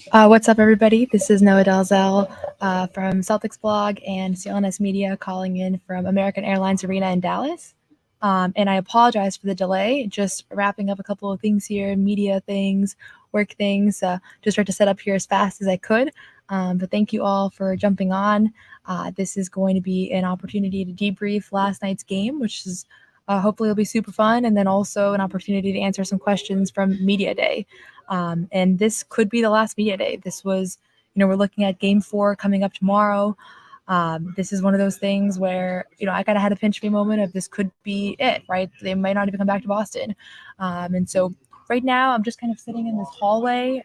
What's up, everybody? This is Noa Dalzell from Celtics blog and CLNS Media calling in from American Airlines Arena in Dallas. And I apologize for the delay, just wrapping up a couple of things here, media things, work things, just tried to set up here as fast as I could. But thank you all for jumping on. This is going to be an opportunity to debrief last night's game, which is hopefully will be super fun, and then also an opportunity to answer some questions from Media Day. And this could be the last media day. This was, we're looking at game 4 coming up tomorrow. This is one of those things where, I kind of had a pinch me moment of this could be it, right? They might not even come back to Boston. And so right now I'm just kind of sitting in this hallway.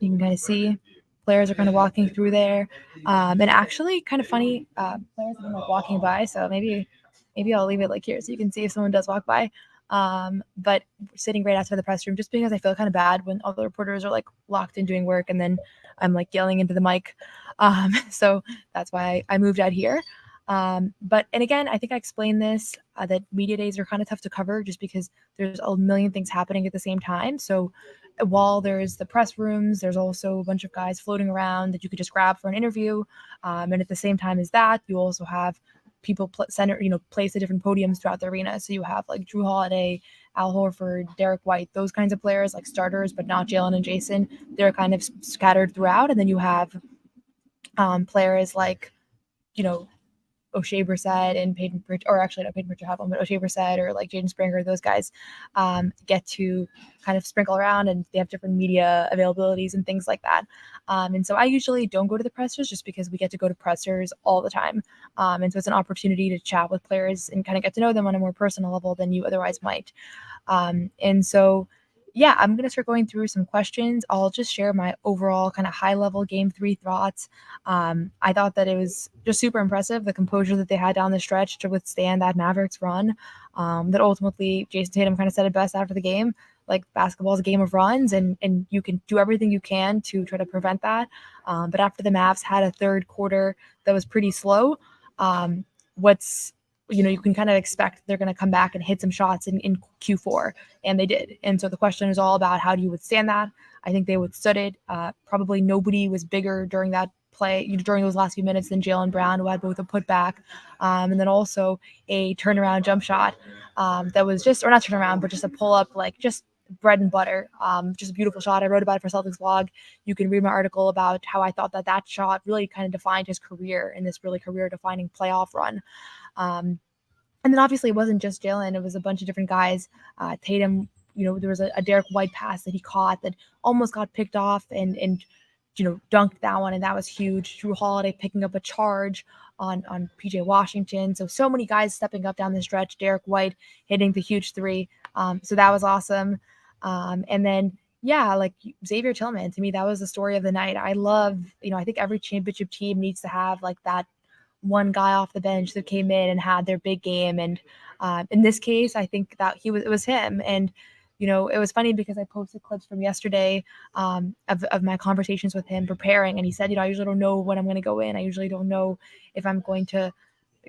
You can kind of see players are kind of walking through there. And actually kind of funny, players have been like walking by. So maybe I'll leave it like here so you can see if someone does walk by. But sitting right outside the press room, just because I feel kind of bad when all the reporters are like locked in doing work and then I'm like yelling into the mic. So that's why I moved out here. And again, I think I explained this, that media days are kind of tough to cover just because there's a million things happening at the same time. So while there's the press rooms, there's also a bunch of guys floating around that you could just grab for an interview. And at the same time as that, you also have people place at different podiums throughout the arena. So you have like Jrue Holiday, Al Horford, Derrick White, those kinds of players, like starters, but not Jaylen and Jayson. They're kind of scattered throughout. And then you have players like, O'Shea Brissett and Peyton Pritchard, or actually not Peyton Pritchard have one, but O'Shea Brissett or like Jaden Springer, those guys get to kind of sprinkle around, and they have different media availabilities and things like that. And so I usually don't go to the pressers just because we get to go to pressers all the time. And so it's an opportunity to chat with players and kind of get to know them on a more personal level than you otherwise might. And so yeah, I'm going to start going through some questions. I'll just share my overall kind of high level game 3 thoughts. I thought that it was just super impressive, the composure that they had down the stretch to withstand that Mavericks run. That ultimately Jayson Tatum kind of said it best after the game, like basketball is a game of runs, and you can do everything you can to try to prevent that. But after the Mavs had a third quarter that was pretty slow, you can kind of expect they're going to come back and hit some shots in Q4, and they did. And so the question is all about how do you withstand that? I think they withstood it. Probably nobody was bigger during that play, during those last few minutes than Jaylen Brown, who had both a putback and then also a turnaround jump shot that was just, or not turnaround, but just a pull up, like just bread and butter. Just a beautiful shot. I wrote about it for Celtics blog. You can read my article about how I thought that shot really kind of defined his career in this really career-defining playoff run. And then obviously it wasn't just Jaylen. It was a bunch of different guys. Tatum, there was a Derrick White pass that he caught that almost got picked off and dunked that one, and that was huge. Jrue Holiday picking up a charge on PJ Washington. So many guys stepping up down the stretch. Derrick White hitting the huge 3. So that was awesome. And then, yeah, like Xavier Tillman, to me, that was the story of the night. I love, I think every championship team needs to have like that one guy off the bench that came in and had their big game. And in this case, I think that it was him. And, it was funny because I posted clips from yesterday of my conversations with him preparing. And he said, I usually don't know when I'm going to go in. I usually don't know if I'm going to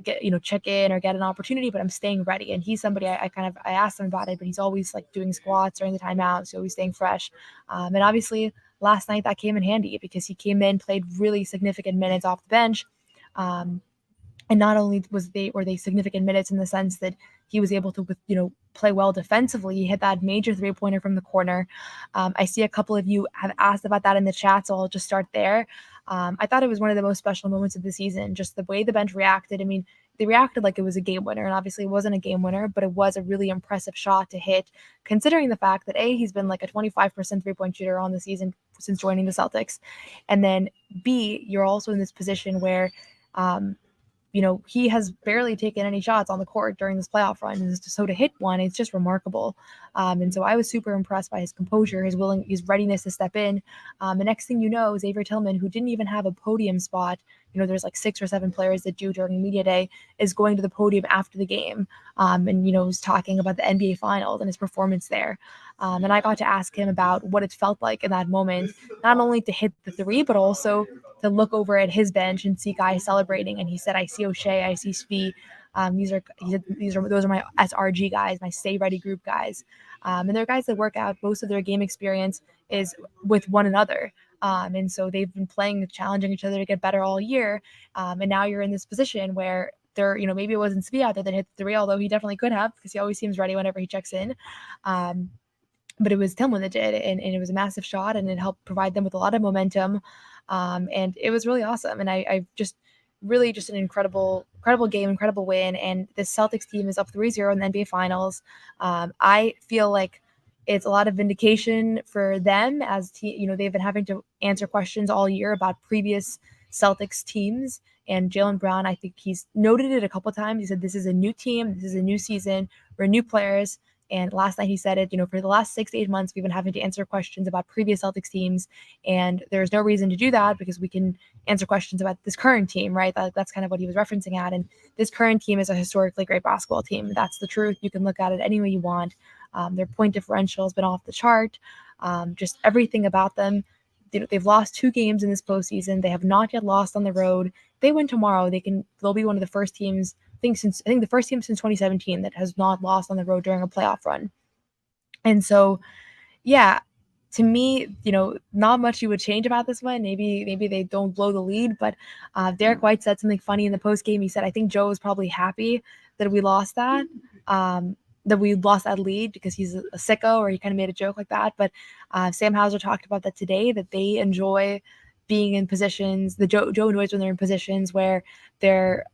get, check in or get an opportunity, but I'm staying ready. And he's somebody I asked him about it, but he's always like doing squats during the timeout. So he's staying fresh. And obviously last night that came in handy because he came in, played really significant minutes off the bench. And not only were they significant minutes in the sense that he was able to, play well defensively. He hit that major 3-pointer from the corner. I see a couple of you have asked about that in the chat, so I'll just start there. I thought it was one of the most special moments of the season, just the way the bench reacted. I mean, they reacted like it was a game winner, and obviously it wasn't a game winner, but it was a really impressive shot to hit, considering the fact that A, he's been like a 25% 3-point shooter on the season since joining the Celtics, and then B, you're also in this position where he has barely taken any shots on the court during this playoff run. And so to hit one, it's just remarkable. And so I was super impressed by his composure, his readiness to step in. The next thing you know, Xavier Tillman, who didn't even have a podium spot, there's like 6 or 7 players that do during media day, is going to the podium after the game. And, was talking about the NBA Finals and his performance there. And I got to ask him about what it felt like in that moment, not only to hit the 3, but also to look over at his bench and see guys celebrating. And he said, I see O'Shea, I see Svi, Those are my SRG guys, my stay ready group guys. And they're guys that work out. Most of their game experience is with one another. And so they've been challenging each other to get better all year. And now you're in this position where maybe it wasn't Svi out there that hit the three, although he definitely could have, because he always seems ready whenever he checks in. But it was Tillman that did, and it was a massive shot, and it helped provide them with a lot of momentum. And it was really awesome. And I just really just an incredible game, incredible win. And this Celtics team is up 3-0 in the NBA Finals. I feel like it's a lot of vindication for them, as they've been having to answer questions all year about previous Celtics teams. And Jaylen Brown, I think he's noted it a couple of times. He said, this is a new team. This is a new season. We're new players. And last night he said it, for the last 6 to 8 months, we've been having to answer questions about previous Celtics teams. And there's no reason to do that, because we can answer questions about this current team, right? That's kind of what he was referencing at. And this current team is a historically great basketball team. That's the truth. You can look at it any way you want. Their point differential has been off the chart. Just everything about them. They've lost 2 games in this postseason. They have not yet lost on the road. If they win tomorrow, they'll be one of the first teams, I think the first team since 2017 that has not lost on the road during a playoff run. And so, yeah, to me, not much you would change about this one. Maybe they don't blow the lead, but Derrick White said something funny in the post game. He said, I think Joe was probably happy that we lost that. That we lost that lead, because he's a sicko, or he kind of made a joke like that. But Sam Hauser talked about that today, that they enjoy being in positions, Joe enjoys when they're in positions where they're,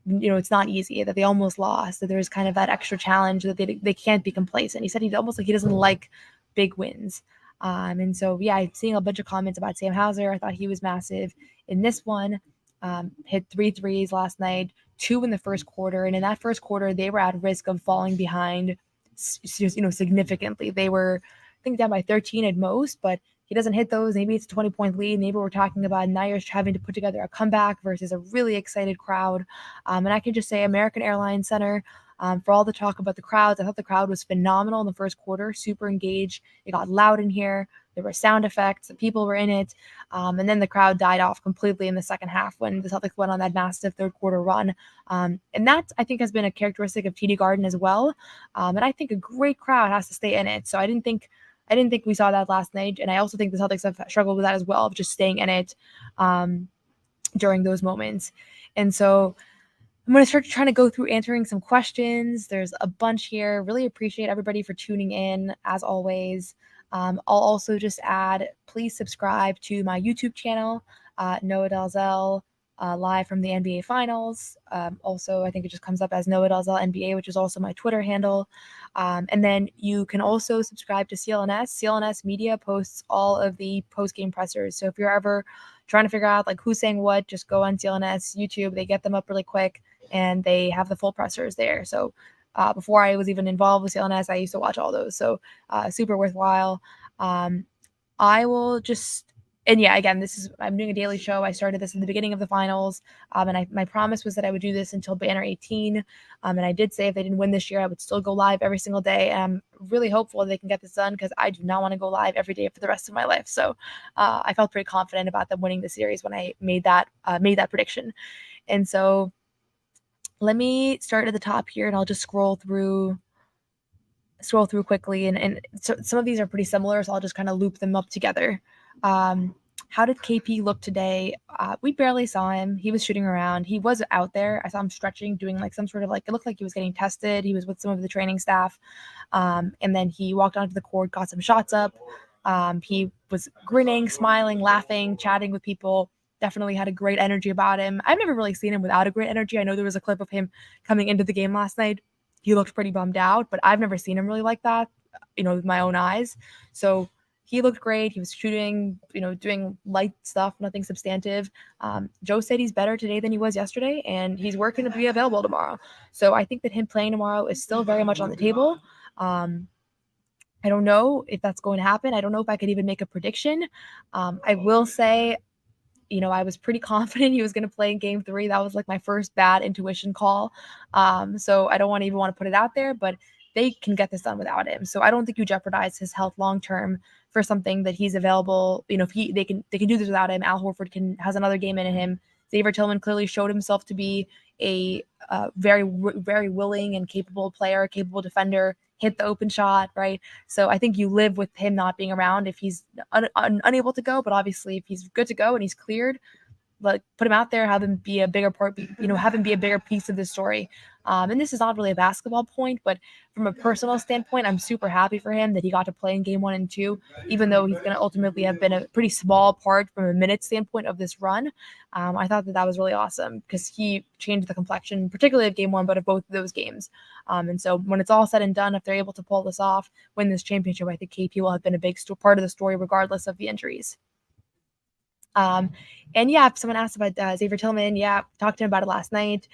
it's not easy, that they almost lost, that there's kind of that extra challenge, that they can't be complacent. He said he doesn't like big wins. And so, yeah, I'm seeing a bunch of comments about Sam Hauser. I thought he was massive in this one. Hit 3 threes last night, 2 in the first quarter. And in that first quarter, they were at risk of falling behind, significantly. They were, I think, down by 13 at most, but he doesn't hit those. Maybe it's a 20-point lead. Maybe we're talking about Nyers having to put together a comeback versus a really excited crowd. And I can just say American Airlines Center, for all the talk about the crowds, I thought the crowd was phenomenal in the first quarter, super engaged. It got loud in here. There were sound effects. The people were in it. And then the crowd died off completely in the second half when the Celtics went on that massive third quarter run. And that, I think, has been a characteristic of TD Garden as well. And I think a great crowd has to stay in it. So I didn't think we saw that last night. And I also think the Celtics have struggled with that as well, of just staying in it during those moments. And so I'm going to start trying to go through answering some questions. There's a bunch here. Really appreciate everybody for tuning in, as always. I'll also just add, please subscribe to my YouTube channel, Noa Dalzell, live from the NBA Finals. Also, I think it just comes up as Noa Dalzell NBA, which is also my Twitter handle. And then you can also subscribe to CLNS. CLNS Media posts all of the post-game pressers. So if you're ever trying to figure out who's saying what, just go on CLNS YouTube. They get them up really quick, and they have the full pressers there. So before I was even involved with CLNS, I used to watch all those. So super worthwhile. I will just, and yeah, again, I'm doing a daily show. I started this in the beginning of the finals. And my promise was that I would do this until banner 18. And I did say if they didn't win this year, I would still go live every single day. And I'm really hopeful they can get this done, because I do not want to go live every day for the rest of my life. So I felt pretty confident about them winning the series when I made that prediction. And so let me start at the top here, and I'll just scroll through quickly. And so some of these are pretty similar, so I'll just kind of loop them up together. How did KP look today? We barely saw him. He was shooting around. He was out there. I saw him stretching, doing some sort of it looked like he was getting tested. He was with some of the training staff. And then he walked onto the court, got some shots up. He was grinning, smiling, laughing, chatting with people. Definitely had a great energy about him. I've never really seen him without a great energy. I know there was a clip of him coming into the game last night. He looked pretty bummed out, but I've never seen him really like that, with my own eyes. So he looked great. He was shooting, doing light stuff, nothing substantive. Joe said he's better today than he was yesterday, and he's working to be available tomorrow. So I think that him playing tomorrow is still very much on the table. I don't know if that's going to happen. I don't know if I could even make a prediction. I will say, I was pretty confident he was going to play in game 3. That was my first bad intuition call. So I don't even want to put it out there, but they can get this done without him. So I don't think you jeopardize his health long-term for something that he's available. If they can do this without him. Al Horford has another game in him. Xavier Tillman clearly showed himself to be a very, very willing and capable player, capable defender, hit the open shot, right? So I think you live with him not being around if he's unable to go, but obviously if he's good to go and he's cleared, like put him out there, have him be a bigger part, have him be a bigger piece of the story. And this is not really a basketball point, but from a personal standpoint, I'm super happy for him that he got to play in game 1 and 2, even though he's going to ultimately have been a pretty small part from a minute standpoint of this run. I thought that was really awesome because he changed the complexion, particularly of game 1, but of both of those games. And so when it's all said and done, if they're able to pull this off, win this championship, I think KP will have been a big part of the story, regardless of the injuries. And yeah, if someone asked about Xavier Tillman, talked to him about it last night.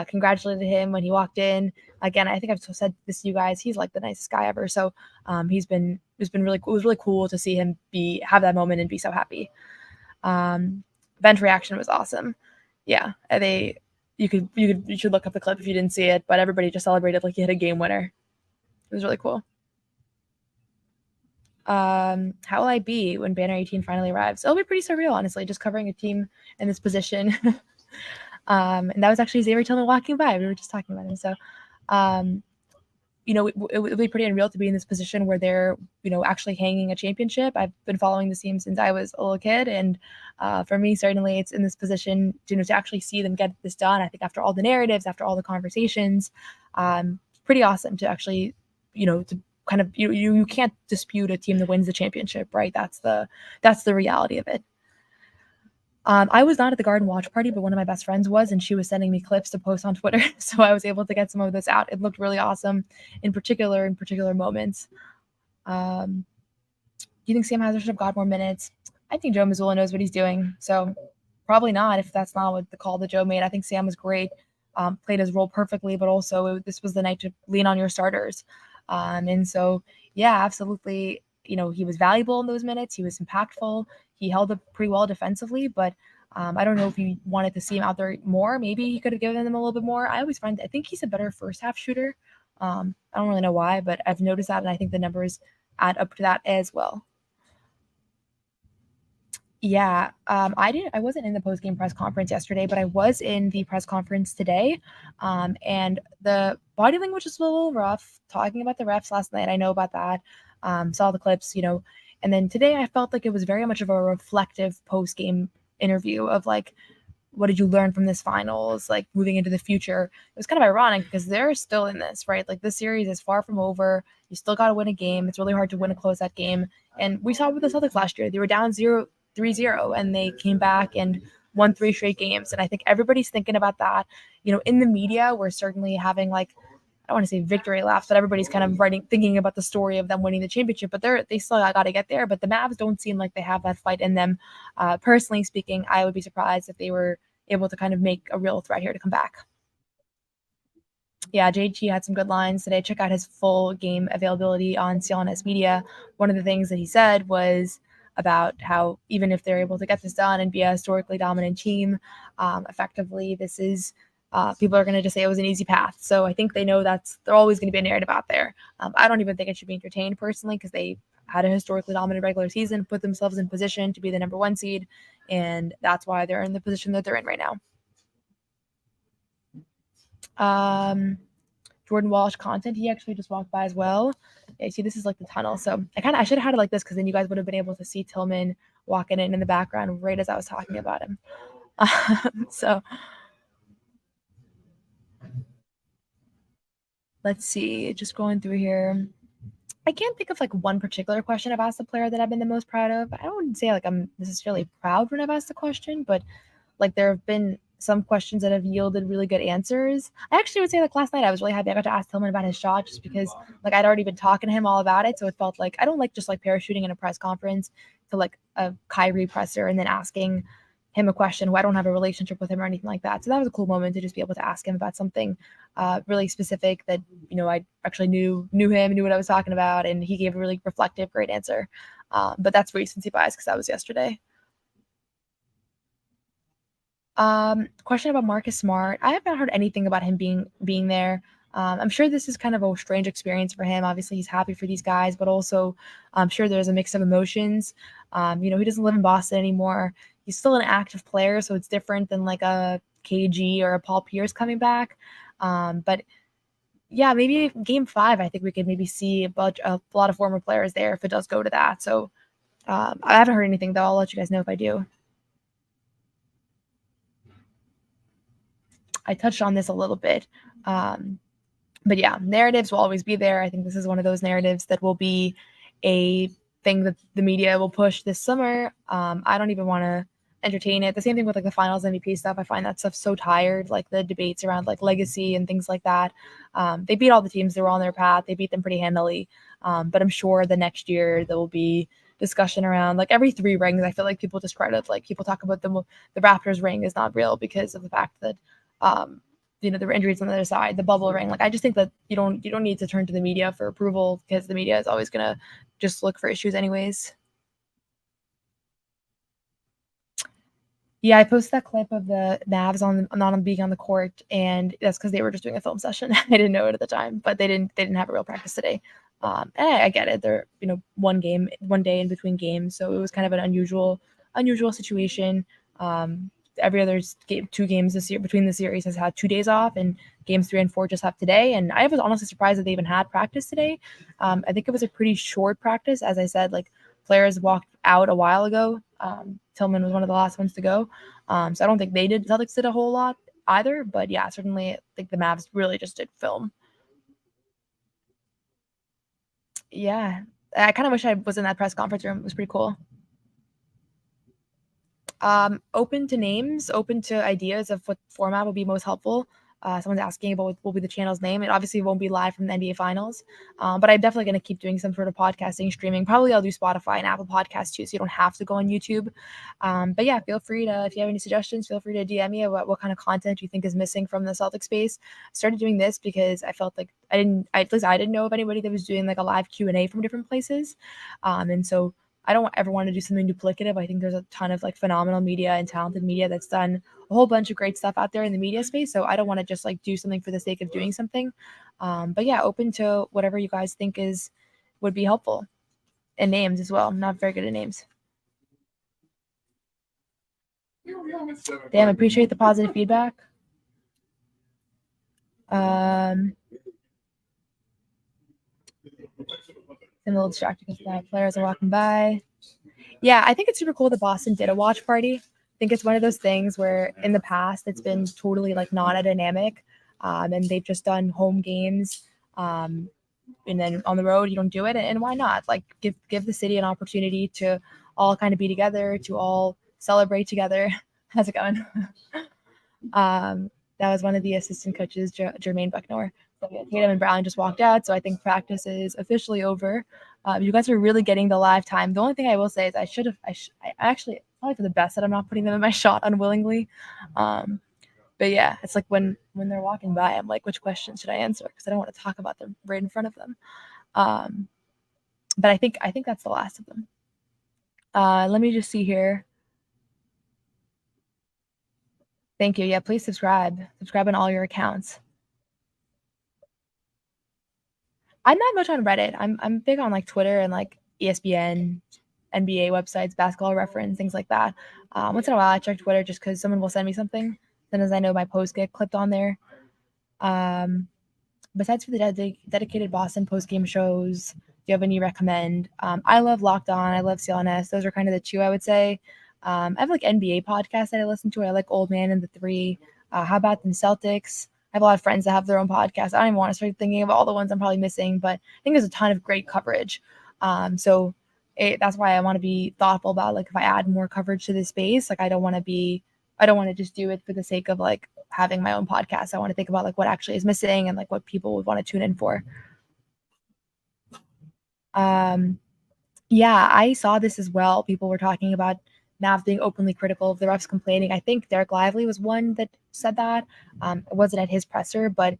Congratulated him when he walked in. Again, I think I've said this to you guys. He's like the nicest guy ever. So it was really cool to see him have that moment and be so happy. Bench reaction was awesome. Yeah, you should look up the clip if you didn't see it, but everybody just celebrated like he hit a game winner. It was really cool. How will I be when Banner 18 finally arrives? It'll be pretty surreal, honestly, just covering a team in this position. And that was actually Xavier Tillman walking by. We were just talking about him. So, it would be pretty unreal to be in this position where they're, actually hanging a championship. I've been following this team since I was a little kid. And for me, certainly it's in this position, to actually see them get this done. I think after all the narratives, after all the conversations, pretty awesome to actually, to kind of you can't dispute a team that wins the championship, right? That's the reality of it. I was not at the Garden watch party, but one of my best friends was, and she was sending me clips to post on Twitter, so I was able to get some of this out. It looked really awesome, in particular moments. Do you think Sam Hauser should have got more minutes? I think Joe Mazzulla knows what he's doing, so probably not if that's not what the call that Joe made. I think Sam was great, played his role perfectly, but also this was the night to lean on your starters. And so, yeah, absolutely. He was valuable in those minutes. He was impactful. He held up pretty well defensively, but I don't know if you wanted to see him out there more. Maybe he could have given them a little bit more. I think he's a better first half shooter. I don't really know why, but I've noticed that, and I think the numbers add up to that as well. Yeah, I wasn't in the post-game press conference yesterday, but I was in the press conference today. And the body language was a little rough, talking about the refs last night. I know about that. Saw the clips, and then today I felt like it was very much of a reflective post-game interview of like, what did you learn from this finals? Like moving into the future. It was kind of ironic because they're still in this, right? Like this series is far from over. You still got to win a game. It's really hard to win a closeout game. And we saw with the Celtics last year, they were down 3-0, and they came back and won 3 straight games. And I think everybody's thinking about that. In the media, we're certainly having like, I don't want to say victory laps, but everybody's kind of thinking about the story of them winning the championship, but they still got to get there. But the Mavs don't seem like they have that fight in them. Personally speaking, I would be surprised if they were able to kind of make a real threat here to come back. Yeah, JG had some good lines today. Check out his full game availability on CLNS Media. One of the things that he said was about how even if they're able to get this done and be a historically dominant team, effectively, this is people are going to just say it was an easy path. So I think they know they're always going to be a narrative out there. I don't even think it should be entertained personally because they had a historically dominant regular season, put themselves in position to be the number 1 seed, and that's why they're in the position that they're in right now. Jordan Walsh content, he actually just walked by as well. Yeah, see, this is like the tunnel. So I should have had it like this because then you guys would have been able to see Tillman walking in the background right as I was talking about him. So let's see, just going through here. I can't think of like one particular question I've asked the player that I've been the most proud of. I wouldn't say like I'm necessarily proud when I've asked the question, but like there have been some questions that have yielded really good answers. I actually would say like last night I was really happy I got to ask Tillman about his shot just because like I'd already been talking to him all about it. So it felt like I don't like just like parachuting in a press conference to like a Kyrie presser and then asking him a question who I don't have a relationship with him or anything like that. So that was a cool moment to just be able to ask him about something really specific that, I actually knew him, knew what I was talking about, and he gave a really reflective, great answer. But that's recency bias because that was yesterday. Question about Marcus Smart. I have not heard anything about him being there. I'm sure this is kind of a strange experience for him. Obviously, he's happy for these guys, but also I'm sure there's a mix of emotions. He doesn't live in Boston anymore. he's still an active player, so it's different than like a KG or a Paul Pierce coming back. But yeah, maybe game 5, I think we could maybe see a lot of former players there if it does go to that. So I haven't heard anything, though. I'll let you guys know if I do. I touched on this a little bit. But yeah, narratives will always be there. I think this is one of those narratives that will be a thing that the media will push this summer. I don't even want to entertain it. The same thing with like the finals MVP stuff. I find that stuff so tired, like the debates around like legacy and things like that. They beat all the teams. They were on their path. They beat them pretty handily. But I'm sure the next year there will be discussion around like every 3 rings. I feel like people discredit, like people talk about the Raptors ring is not real because of the fact that there were injuries on the other side, the bubble ring. Like I just think that you don't need to turn to the media for approval because the media is always gonna just look for issues anyways. Yeah, I posted that clip of the Mavs on being on the court, and that's because they were just doing a film session. I didn't know it at the time, but they didn't have a real practice today. And I get it. They're one day in between games, so it was kind of an unusual situation. Every other 2 games this year between the series has had 2 days off, and games 3 and 4 just have today. And I was honestly surprised that they even had practice today. I think it was a pretty short practice. As I said, like players walked out a while ago. Tillman was one of the last ones to go. So I don't think Celtics did a whole lot either. But yeah, certainly I think the Mavs really just did film. Yeah. I kind of wish I was in that press conference room. It was pretty cool. Open to names, open to ideas of what format will be most helpful. Someone's asking about what will be the channel's name. It obviously won't be live from the NBA Finals, but I'm definitely going to keep doing some sort of podcasting, streaming. Probably I'll do Spotify and Apple Podcasts too, so you don't have to go on YouTube. But yeah, feel free to, if you have any suggestions, feel free to DM me about what kind of content you think is missing from the Celtics space. I started doing this because I felt like I didn't know of anybody that was doing like a live Q&A from different places, and so I don't ever want to do something duplicative. I think there's a ton of like phenomenal media and talented media that's done a whole bunch of great stuff out there in the media space. So I don't want to just like do something for the sake of doing something. But yeah, open to whatever you guys think would be helpful. And names as well. I'm not very good at names. Damn, appreciate the positive feedback. I'm a little distracted because the players are walking by. Yeah, I think it's super cool that Boston did a watch party. I think it's one of those things where in the past it's been totally like not a dynamic, and they've just done home games, and then on the road you don't do it, and why not? Like give the city an opportunity to all kind of be together, to all celebrate together. How's it going? That was one of the assistant coaches, Jermaine Bucknor. So yeah, Tatum and Brown just walked out, so I think practice is officially over. You guys are really getting the live time. The only thing I will say is I actually probably for the best that I'm not putting them in my shot unwillingly. But yeah, it's like when they're walking by, I'm like, which question should I answer? Because I don't want to talk about them right in front of them. But I think that's the last of them. Let me just see here. Thank you. Yeah, please subscribe. Subscribe on all your accounts. I'm not much on Reddit. I'm big on like Twitter and like ESPN, NBA websites, Basketball Reference, things like that. Once in a while, I check Twitter just because someone will send me something. Then as I know, my posts get clipped on there. Besides for the dedicated Boston post-game shows, do you have any recommend? I love Locked On. I love CLNS. Those are kind of the 2 I would say. I have like NBA podcasts that I listen to. I like Old Man and the 3. How about them Celtics? I have a lot of friends that have their own podcasts. I don't even want to start thinking of all the ones I'm probably missing, but I think there's a ton of great coverage. So that's why I want to be thoughtful about like if I add more coverage to this space, like I don't want to just do it for the sake of like having my own podcast. I want to think about like what actually is missing and like what people would want to tune in for. Yeah, I saw this as well. People were talking about Nav being openly critical of the refs complaining. I think Derek Lively was one that said that. It wasn't at his presser, but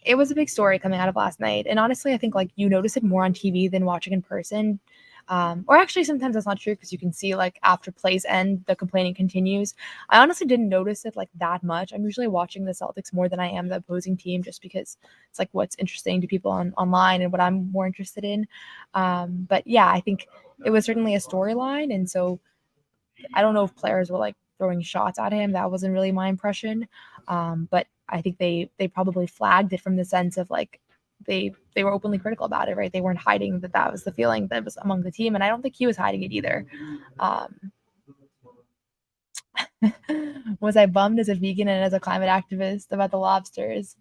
it was a big story coming out of last night. And honestly, I think like you notice it more on TV than watching in person. Or actually, sometimes that's not true because you can see like after plays end, the complaining continues. I honestly didn't notice it like that much. I'm usually watching the Celtics more than I am the opposing team just because it's like what's interesting to people online and what I'm more interested in. But yeah, I think it was certainly a storyline. And so I don't know if players were like throwing shots at him. That wasn't really my impression. But I think they probably flagged it from the sense of like they were openly critical about it, right? They weren't hiding that was the feeling that was among the team, and I don't think he was hiding it either. Was I bummed as a vegan and as a climate activist about the lobsters?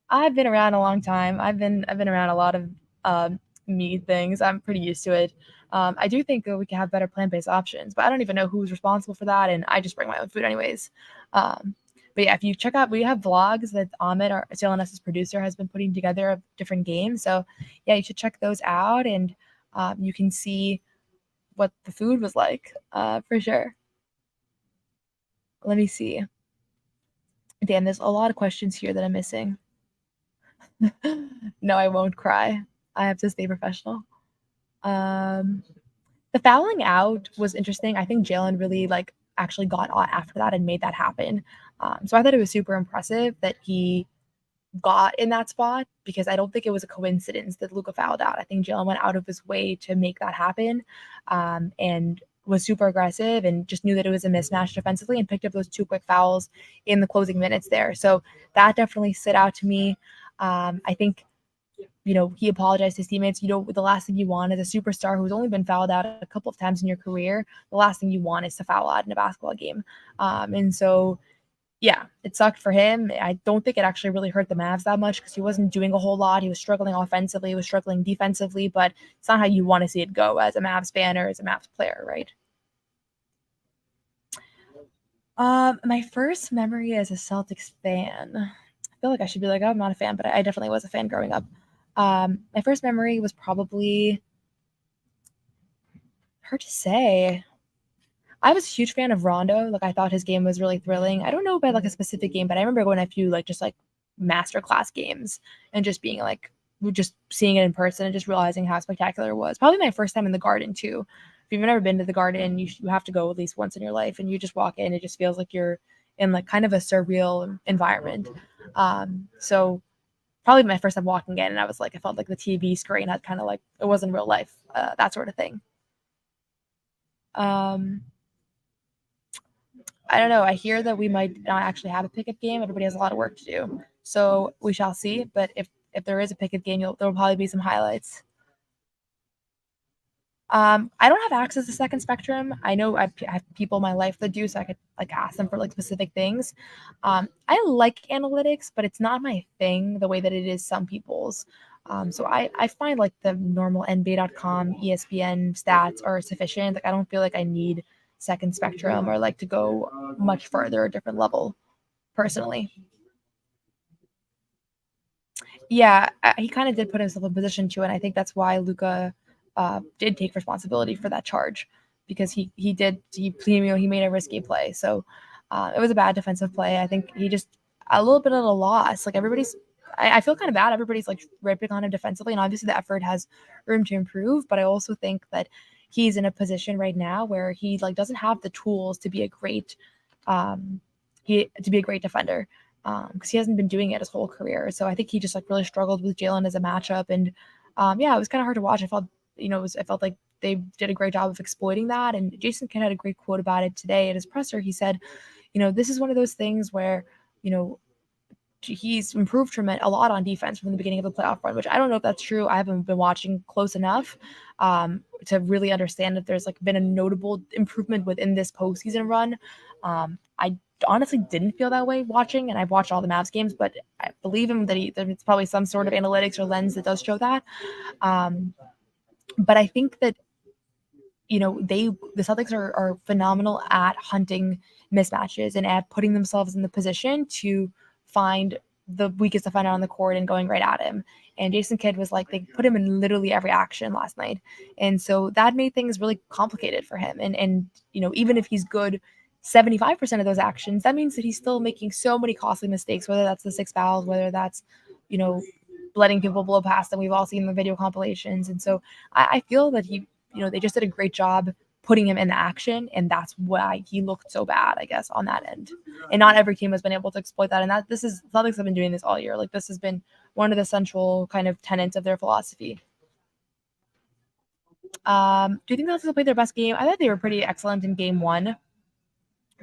I've been around a long time. I've been around a lot of meat things. I'm pretty used to it. I do think that we can have better plant-based options, but I don't even know who's responsible for that, and I just bring my own food anyways. But yeah, if you check out, we have vlogs that Ahmed, our CLNS's producer, has been putting together of different games. So yeah, you should check those out, and you can see what the food was like for sure. Let me see. Damn, there's a lot of questions here that I'm missing. No, I won't cry. I have to stay professional. The fouling out was interesting. I think Jaylen really like actually got on after that and made that happen. So I thought it was super impressive that he got in that spot because I don't think it was a coincidence that Luka fouled out. I think Jaylen went out of his way to make that happen, and was super aggressive and just knew that it was a mismatch defensively and picked up those 2 quick fouls in the closing minutes there. So that definitely stood out to me. I think, he apologized to his teammates. The last thing you want is a superstar who's only been fouled out a couple of times in your career. The last thing you want is to foul out in a basketball game. And so, yeah, it sucked for him. I don't think it actually really hurt the Mavs that much because he wasn't doing a whole lot. He was struggling offensively, he was struggling defensively, but it's not how you want to see it go as a Mavs fan or as a Mavs player, right? My first memory as a Celtics fan, I feel like I should be like, oh, I'm not a fan, but I definitely was a fan growing up. My first memory was probably hard to say. I was a huge fan of Rondo. Like I thought his game was really thrilling. I don't know about like a specific game, but I remember going to a few like just like masterclass games and just being like just seeing it in person and just realizing how spectacular it was. Probably my first time in the Garden too. If you've never been to the Garden, you have to go at least once in your life, and you just walk in. It just feels like you're in like kind of a surreal environment. So probably my first time walking in, and I was like, I felt like the TV screen had kind of like it wasn't real life, that sort of thing. I don't know. I hear that we might not actually have a pickup game. Everybody has a lot of work to do, so we shall see. But if there is a pickup game, there will probably be some highlights. I don't have access to Second Spectrum. I know I have people in my life that do, so I could like ask them for like specific things. I like analytics, but it's not my thing the way that it is some people's. So I find like the normal NBA.com, ESPN stats are sufficient. Like I don't feel like I need Second Spectrum or like to go much further, a different level personally. Yeah, he kind of did put himself in position to, and I think that's why Luka did take responsibility for that charge because he made a risky play. So it was a bad defensive play. I think he just a little bit of a loss. Like I feel kind of bad. Everybody's like ripping on him defensively, and obviously the effort has room to improve. But I also think that he's in a position right now where he like doesn't have the tools to be a great defender because he hasn't been doing it his whole career. So I think he just like really struggled with Jaylen as a matchup, and yeah, it was kind of hard to watch. I felt like they did a great job of exploiting that. And Jason Kidd had a great quote about it today at his presser. He said, this is one of those things where, he's improved a lot on defense from the beginning of the playoff run, which I don't know if that's true. I haven't been watching close enough to really understand if there's like been a notable improvement within this postseason run. I honestly didn't feel that way watching, and I've watched all the Mavs games, but I believe him that it's probably some sort of analytics or lens that does show that. But I think that the Celtics are phenomenal at hunting mismatches and at putting themselves in the position to find the weakest defender on the court and going right at him. And Jason Kidd was like, they put him in literally every action last night. And so that made things really complicated for him. And even if he's good 75% of those actions, that means that he's still making so many costly mistakes, whether that's the 6 fouls, whether that's, letting people blow past them. We've all seen the video compilations. And so I feel that they just did a great job putting him in the action, and that's why he looked so bad, I guess, on that end. And not every team has been able to exploit that. And Celtics have been doing this all year. Like this has been one of the central kind of tenets of their philosophy. Do you think the Celtics will play their best game? I thought they were pretty excellent in game 1.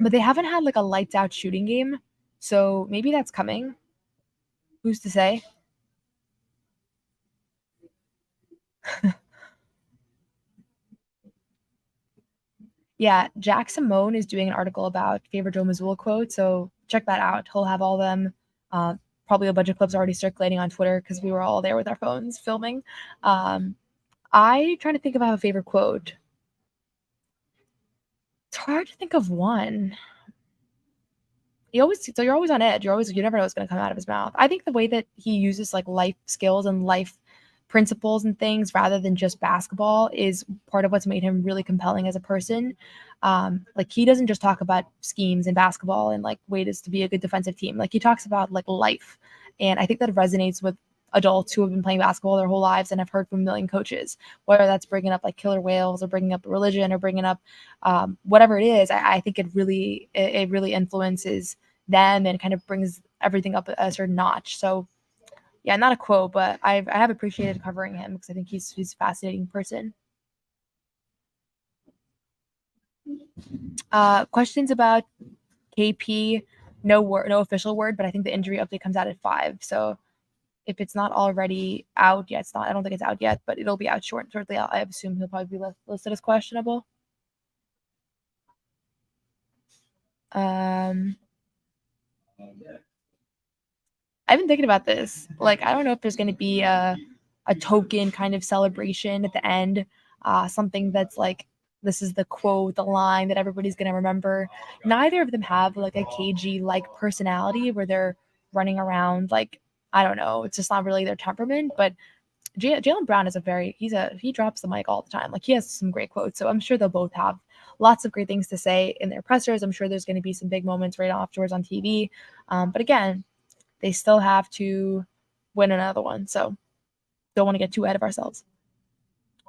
but they haven't had like a lights out shooting game. So maybe that's coming. Who's to say? Yeah, Jack Simone is doing an article about favorite Joe Mazzulla quote, so check that out. He'll have all them. Uh, Probably a bunch of clips already circulating on Twitter because we were all there with our phones filming. I trying to think if I have a favorite quote. It's hard to think of one. You're always on edge. You never know what's going to come out of his mouth. I think the way that he uses like life skills and life principles and things rather than just basketball is part of what's made him really compelling as a person. Like he doesn't just talk about schemes in basketball and like ways to be a good defensive team. Like he talks about like life, and I think that resonates with adults who have been playing basketball their whole lives and have heard from a million coaches, whether that's bringing up like killer whales or bringing up religion or bringing up whatever it is. I think it really influences them and kind of brings everything up a certain notch. So yeah, not a quote, but I have appreciated covering him because I think he's a fascinating person. Questions about KP? No official word, but I think the injury update comes out at 5. So if it's not already out yet, it's not. I don't think it's out yet, but it'll be out shortly. I assume he'll probably be listed as questionable. I've been thinking about this. Like, I don't know if there's going to be a token kind of celebration at the end, something that's like, this is the quote, the line that everybody's going to remember. Neither of them have like a KG like personality where they're running around like, I don't know, it's just not really their temperament. But Jaylen Brown is he drops the mic all the time. Like he has some great quotes. So I'm sure they'll both have lots of great things to say in their pressers. I'm sure there's going to be some big moments right afterwards on TV. But again, they still have to win another one. So don't want to get too ahead of ourselves.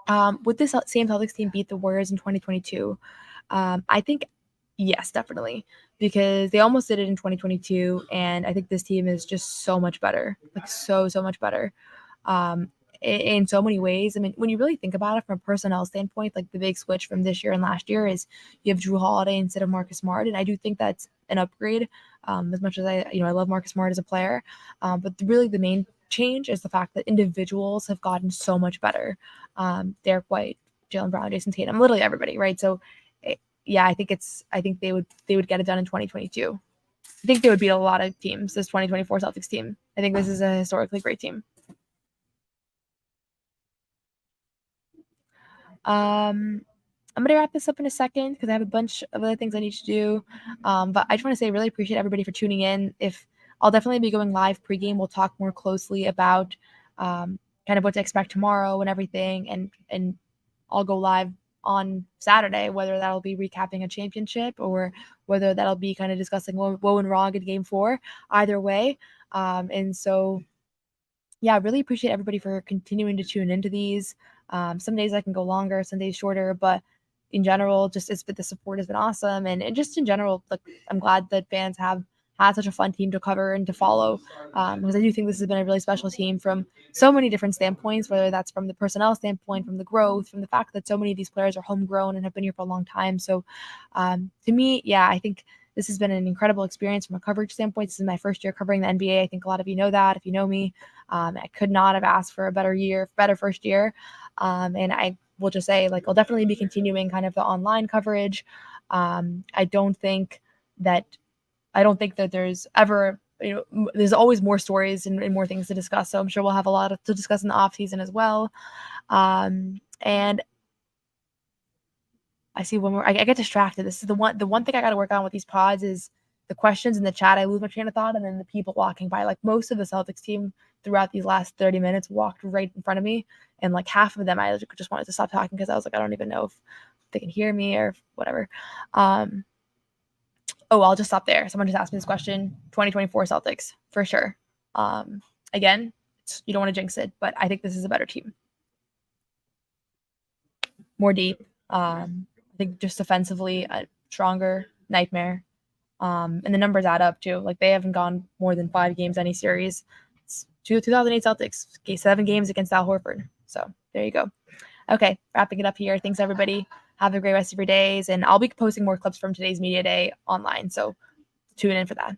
Would this same Celtics team beat the Warriors in 2022? I think yes, definitely, because they almost did it in 2022, and I think this team is just so much better, like so much better. In so many ways. I mean, when you really think about it from a personnel standpoint, like the big switch from this year and last year is you have Jrue Holiday instead of Marcus Smart, and I do think that's an upgrade. As much as I love Marcus Smart as a player, but really the main change is the fact that individuals have gotten so much better. Derrick White, Jaylen Brown, Jayson Tatum, literally everybody, right? So, yeah, I think they would get it done in 2022. I think they would beat a lot of teams. This 2024 Celtics team. I think this is a historically great team. I'm going to wrap this up in a second because I have a bunch of other things I need to do. But I just want to say, really appreciate everybody for tuning in. If I'll definitely be going live pregame, we'll talk more closely about kind of what to expect tomorrow and everything. And I'll go live on Saturday, whether that'll be recapping a championship or whether that'll be kind of discussing what went wrong in game 4, either way. And so, yeah, really appreciate everybody for continuing to tune into these. Some days I can go longer, some days shorter, but in general, just the support has been awesome. And just in general, like I'm glad that fans have had such a fun team to cover and to follow, because I do think this has been a really special team from so many different standpoints, whether that's from the personnel standpoint, from the growth, from the fact that so many of these players are homegrown and have been here for a long time. So to me, yeah, I think this has been an incredible experience from a coverage standpoint. This is my first year covering the NBA. I think a lot of you know that. If you know me, I could not have asked for a better first year. And I will just say, like, I'll definitely be continuing kind of the online coverage. I don't think that there's ever, there's always more stories and more things to discuss. So I'm sure we'll have a lot to discuss in the off season as well. And I see one more. I get distracted. This is the one thing I got to work on with these pods is the questions in the chat. I lose my train of thought, and then the people walking by. Like most of the Celtics team throughout these last 30 minutes walked right in front of me, and like half of them I just wanted to stop talking because I was like, I don't even know if they can hear me or whatever. I'll just stop there. Someone just asked me this question. 2024 Celtics for sure. Again, you don't want to jinx it, but I think this is a better team, more deep. I think just defensively, stronger, nightmare. And the numbers add up too. Like they haven't gone more than 5 games any series. It's 2008 Celtics, 7 games against Al Horford. So there you go. Okay, wrapping it up here. Thanks, everybody. Have a great rest of your days. And I'll be posting more clips from today's media day online. So tune in for that.